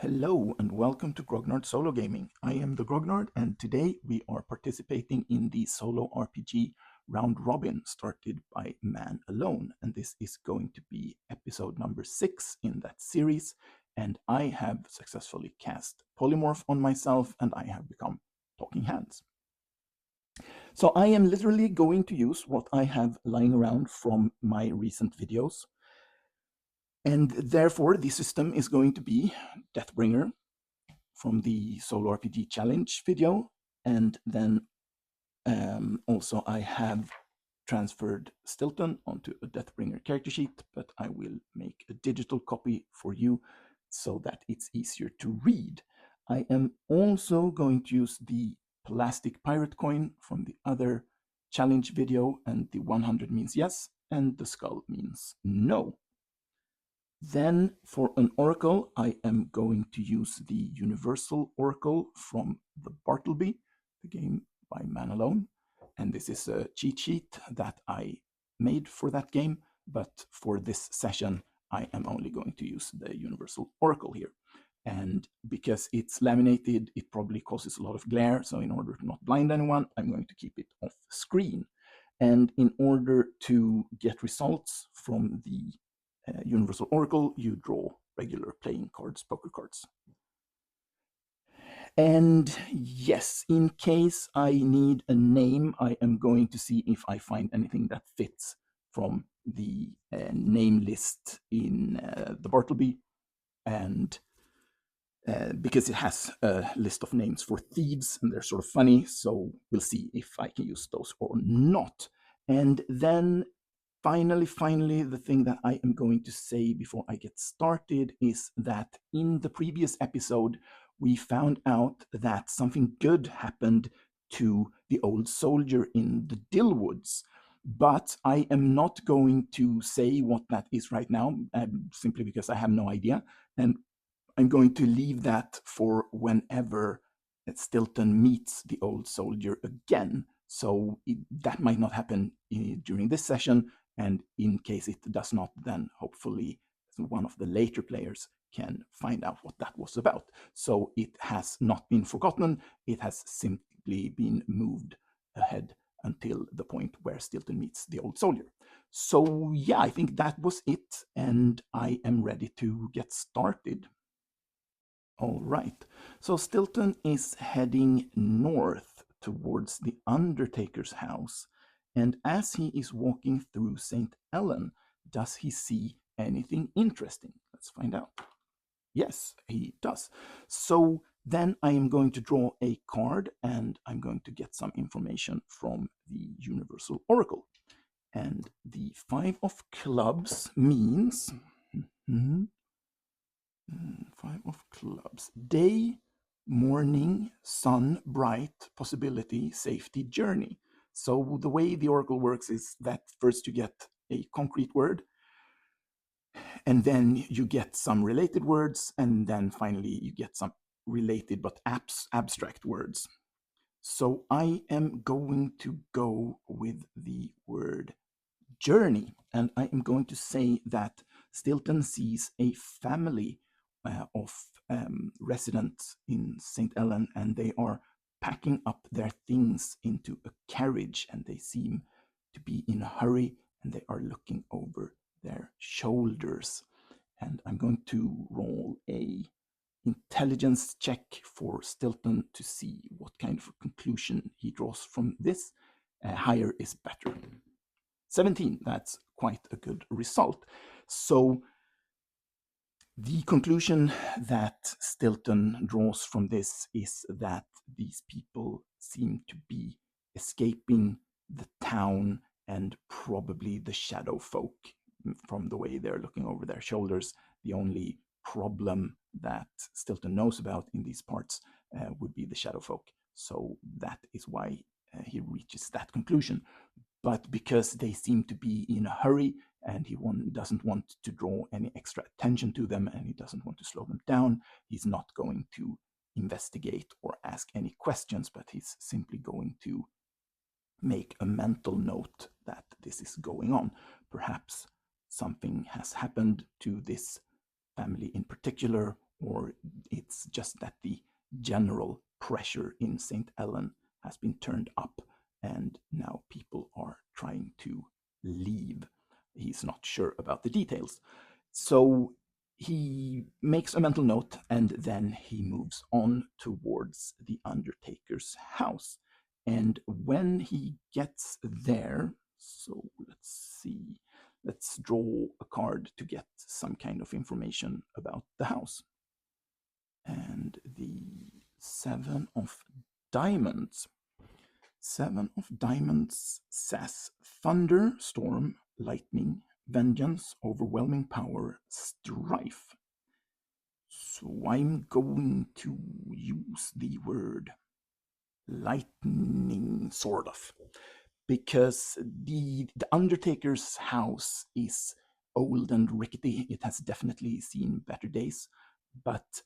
Hello and welcome to Grognard Solo Gaming. I am the Grognard and today we are participating in the solo RPG round robin started by Man Alone, and this is going to be episode number 6 in that series, and I have successfully cast Polymorph on myself and I have become Talking Hands. So I am literally going to use what I have lying around from my recent videos. And therefore, the system is going to be Deathbringer from the Solo RPG Challenge video. And then also I have transferred Stilton onto a Deathbringer character sheet, but I will make a digital copy for you so that it's easier to read. I am also going to use the plastic pirate coin from the other challenge video, and the 100 means yes, and the skull means no. Then for an oracle, I am going to use the universal oracle from the Bartleby, the game by Man Alone. And this is a cheat sheet that I made for that game, but for this session, I am only going to use the universal oracle here. And because it's laminated, it probably causes a lot of glare. So in order to not blind anyone, I'm going to keep it off screen. And in order to get results from the Universal Oracle, you draw regular playing cards, poker cards. And yes, in case I need a name, I am going to see if I find anything that fits from the name list in the Bartleby, and because it has a list of names for thieves and they're sort of funny, so we'll see if I can use those or not. And then finally, the thing that I am going to say before I get started is that in the previous episode, we found out that something good happened to the old soldier in the Dillwoods. But I am not going to say what that is right now, simply because I have no idea. And I'm going to leave that for whenever Stilton meets the old soldier again. So that might not happen during this session, and in case it does not, then hopefully one of the later players can find out what that was about. So it has not been forgotten, it has simply been moved ahead until the point where Stilton meets the old soldier. So yeah, I think that was it, and I am ready to get started. All right, so Stilton is heading north towards the Undertaker's house, and as he is walking through St. Ellen, does he see anything interesting? Let's find out. Yes, he does. So then I am going to draw a card, and I'm going to get some information from the Universal Oracle. And the 5 of clubs means... 5 of clubs. Day, morning, sun, bright, possibility, safety, journey. So the way the oracle works is that first you get a concrete word, and then you get some related words, and then finally you get some related but abstract words. So I am going to go with the word journey, and I am going to say that Stilton sees a family of residents in St. Ellen, and they are packing up their things into a carriage, and they seem to be in a hurry, and they are looking over their shoulders. And I'm going to roll a intelligence check for Stilton to see what kind of a conclusion he draws from this. Higher is better. 17, that's quite a good result. So the conclusion that Stilton draws from this is that these people seem to be escaping the town and probably the shadow folk. From the way they're looking over their shoulders, the only problem that Stilton knows about in these parts would be the shadow folk. So that is why he reaches that conclusion. But because they seem to be in a hurry and he doesn't want to draw any extra attention to them and he doesn't want to slow them down, he's not going to investigate or ask any questions, but he's simply going to make a mental note that this is going on. Perhaps something has happened to this family in particular, or it's just that the general pressure in St. Ellen has been turned up and now people are trying to leave. He's not sure about the details. So he makes a mental note and then he moves on towards the Undertaker's house. And when he gets there, so let's see, let's draw a card to get some kind of information about the house. And the Seven of Diamonds. Seven of Diamonds says thunder, storm, lightning, vengeance, overwhelming power, strife. So I'm going to use the word lightning, sort of, because the Undertaker's house is old and rickety. It has definitely seen better days, but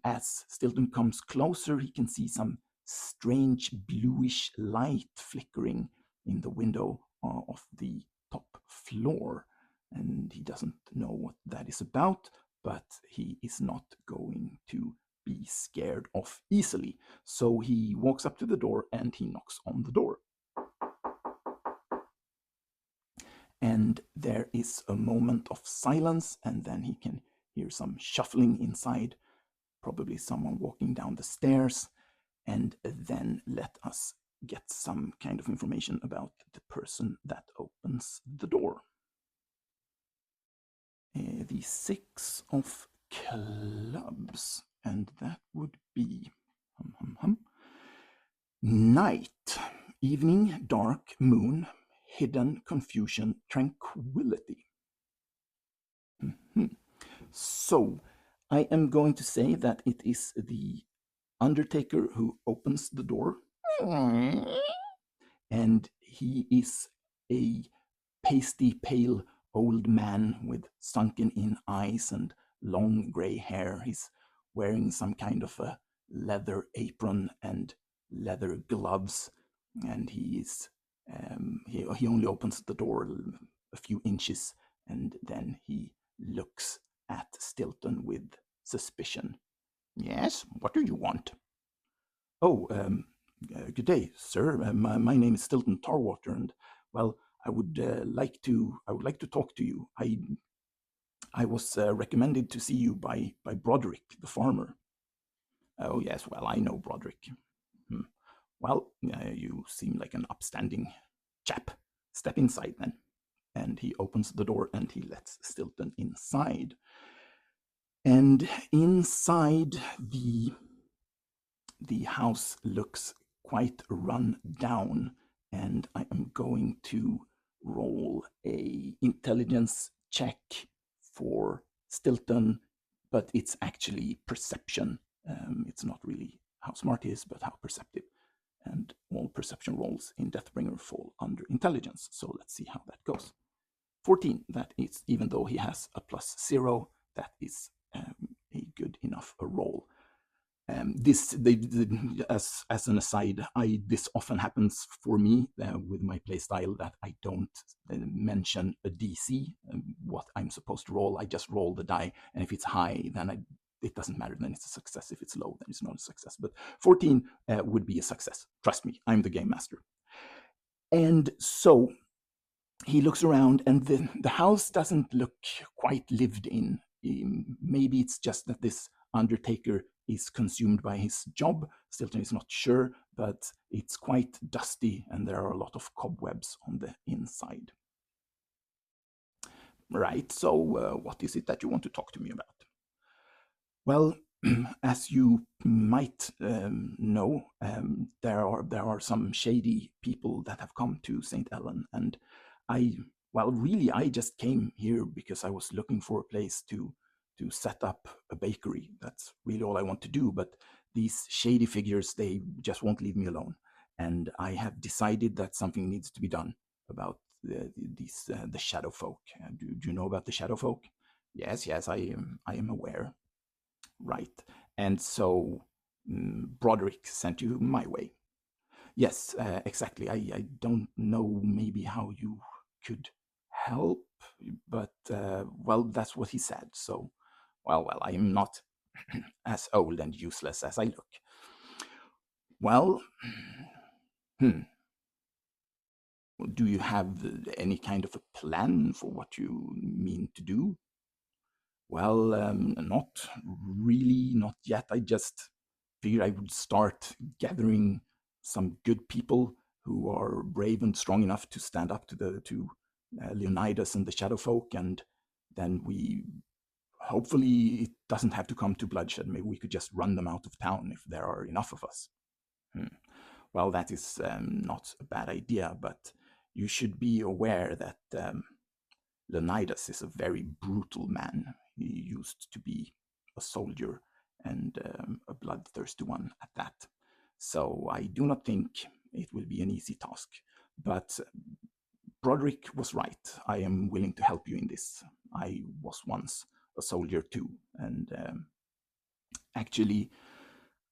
as Stilton comes closer, he can see some strange bluish light flickering in the window of the top floor, and he doesn't know what that is about, but he is not going to be scared off easily. So he walks up to the door and he knocks on the door. And there is a moment of silence, and then he can hear some shuffling inside, probably someone walking down the stairs. And then let us get some kind of information about the person that opens the door. The Six of Clubs, and that would be night, evening, dark, moon, hidden, confusion, tranquility. So I am going to say that it is the Undertaker who opens the door, and he is a pasty pale old man with sunken in eyes and long gray hair. He's wearing some kind of a leather apron and leather gloves, and he only opens the door a few inches, and then he looks at Stilton with suspicion. Yes, what do you want? Oh, good day, sir. My name is Stilton Tarwater, and well, I would like to talk to you. I was recommended to see you by Broderick, the farmer. Oh yes, well I know Broderick. Hmm. Well, you seem like an upstanding chap. Step inside then. And he opens the door and he lets Stilton inside. And inside the house looks quite run down, and I am going to roll a intelligence check for Stilton, but it's actually perception. It's not really how smart he is, but how perceptive. And all perception rolls in Deathbringer fall under intelligence. So let's see how that goes. 14, that is, even though he has a +0, that is a good enough a roll. As an aside, this often happens for me with my playstyle, that I don't mention a DC, what I'm supposed to roll. I just roll the die, and if it's high, then it doesn't matter, then it's a success. If it's low, then it's not a success. But 14 would be a success. Trust me, I'm the game master. And so he looks around, and the house doesn't look quite lived in. Maybe it's just that this Undertaker is consumed by his job. Stilton is not sure, but it's quite dusty and there are a lot of cobwebs on the inside. Right, so what is it that you want to talk to me about? Well, as you might know, there are some shady people that have come to St. Ellen, and I just came here because I was looking for a place to set up a bakery. That's really all I want to do. But these shady figures, they just won't leave me alone, and I have decided that something needs to be done about the shadow folk. Do you know about the shadow folk? Yes, I am aware. Right. And so Broderick sent you my way. Yes, exactly. I don't know maybe how you could help, but well, that's what he said. So, well, I am not as old and useless as I look. Well, hmm, do you have any kind of a plan for what you mean to do? Well, not really, not yet. I just figured I would start gathering some good people who are brave and strong enough to stand up to the to Leonidas and the Shadow Folk, and then we hopefully it doesn't have to come to bloodshed. Maybe we could just run them out of town if there are enough of us. Hmm. Well, that is not a bad idea, but you should be aware that Leonidas is a very brutal man. He used to be a soldier and a bloodthirsty one at that. So I do not think it will be an easy task. But Broderick was right. I am willing to help you in this. I was once a soldier too, and actually,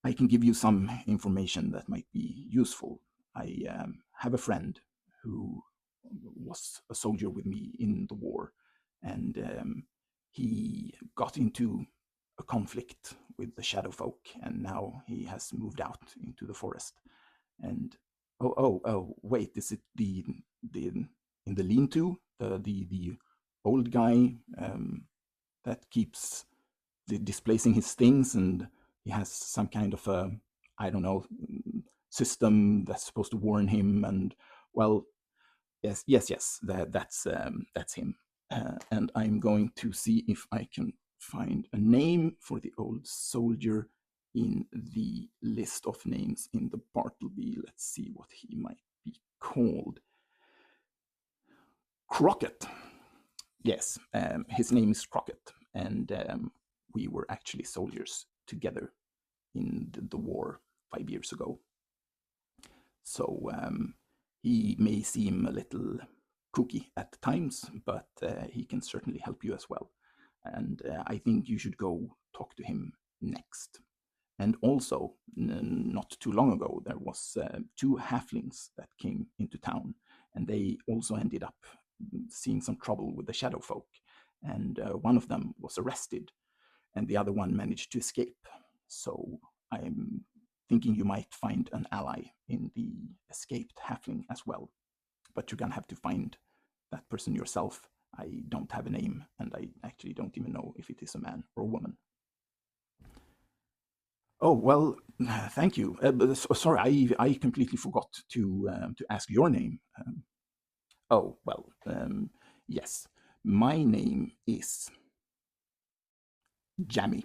I can give you some information that might be useful. I have a friend who was a soldier with me in the war, and he got into a conflict with the shadow folk, and now he has moved out into the forest. And oh, wait, is it the in the lean-to, the old guy that keeps displacing his things, and he has some kind of a, I don't know, system that's supposed to warn him. And well, yes, that's him. And I'm going to see if I can find a name for the old soldier in the list of names in the Bartleby. Let's see what he might be called. Crockett. Yes, his name is Crockett, and we were actually soldiers together in the war 5 years ago. So he may seem a little kooky at times, but he can certainly help you as well. And I think you should go talk to him next. And also, not too long ago, there was two halflings that came into town, and they also ended up seeing some trouble with the shadow folk. And one of them was arrested, and the other one managed to escape. So I'm thinking you might find an ally in the escaped halfling as well. But you're gonna have to find that person yourself. I don't have a name, and I actually don't even know if it is a man or a woman. Oh well, thank you. Sorry, I completely forgot to ask your name. Oh well, yes, my name is Jammy.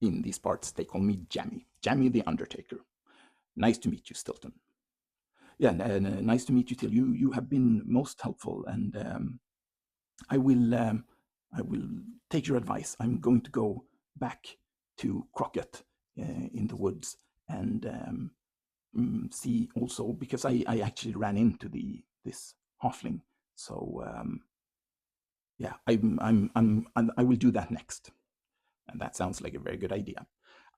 In these parts, they call me Jammy. Jammy the Undertaker. Nice to meet you, Stilton. Yeah, nice to meet you, Till. You have been most helpful, and I will I will take your advice. I'm going to go back to Crockett in the woods and see also, because I actually ran into this halfling. So yeah, I will do that next, and that sounds like a very good idea.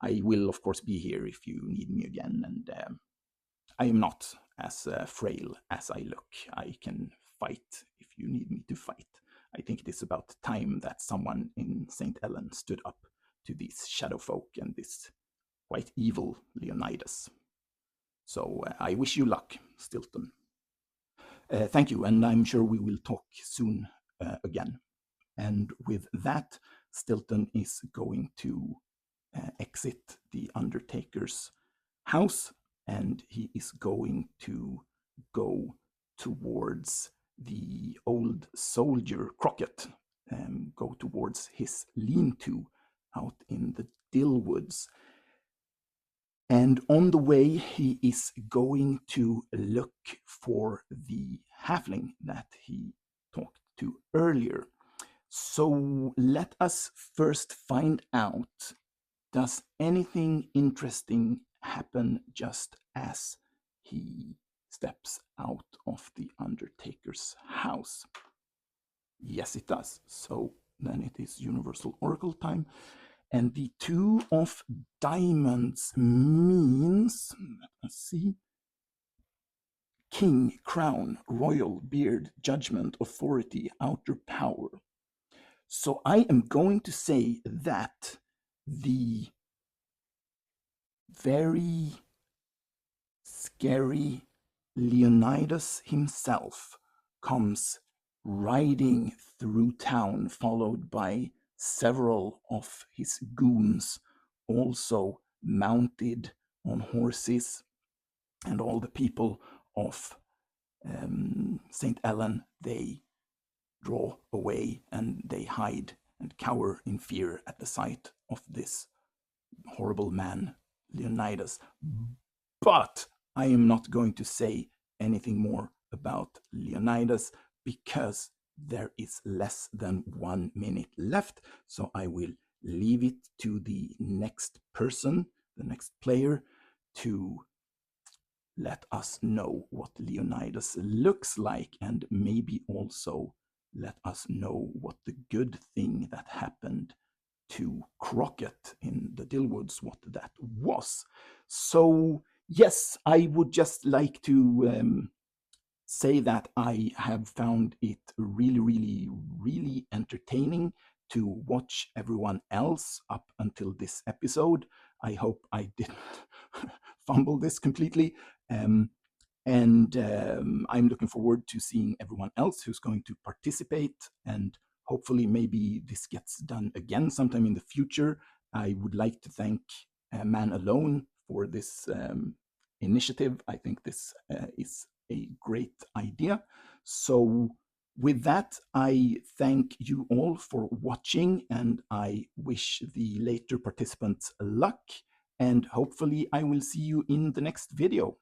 I will of course be here if you need me again, and I am not as frail as I look. I can fight if you need me to fight. I think it is about time that someone in St. Ellen stood up to these shadow folk and this quite evil Leonidas. So I wish you luck, Stilton. Thank you, and I'm sure we will talk soon again. And with that, Stilton is going to exit the Undertaker's house, and he is going to go towards the old soldier Crockett, go towards his lean-to out in the Dill Woods. And on the way, he is going to look for the halfling that he talked to earlier. So let us first find out, does anything interesting happen just as he steps out of the Undertaker's house? Yes, it does. So then it is Universal Oracle time. And the two of diamonds means, let's see, king, crown, royal, beard, judgment, authority, outer power. So I am going to say that the very scary Leonidas himself comes riding through town, followed by several of his goons, also mounted on horses, and all the people of St. Ellen, they draw away and they hide and cower in fear at the sight of this horrible man, Leonidas. But I am not going to say anything more about Leonidas because there is less than 1 minute left. So I will leave it to the next person, the next player, to let us know what Leonidas looks like, and maybe also let us know what the good thing that happened to Crockett in the Dillwoods, what that was. So, yes, I would just like to say that I have found it really, really, really entertaining to watch everyone else up until this episode. I hope I didn't fumble this completely. Um, and I'm looking forward to seeing everyone else who's going to participate. And hopefully, maybe this gets done again sometime in the future. I would like to thank Man Alone for this initiative. I think this is a great idea. So, with that, I thank you all for watching, and I wish the later participants luck. And hopefully, I will see you in the next video.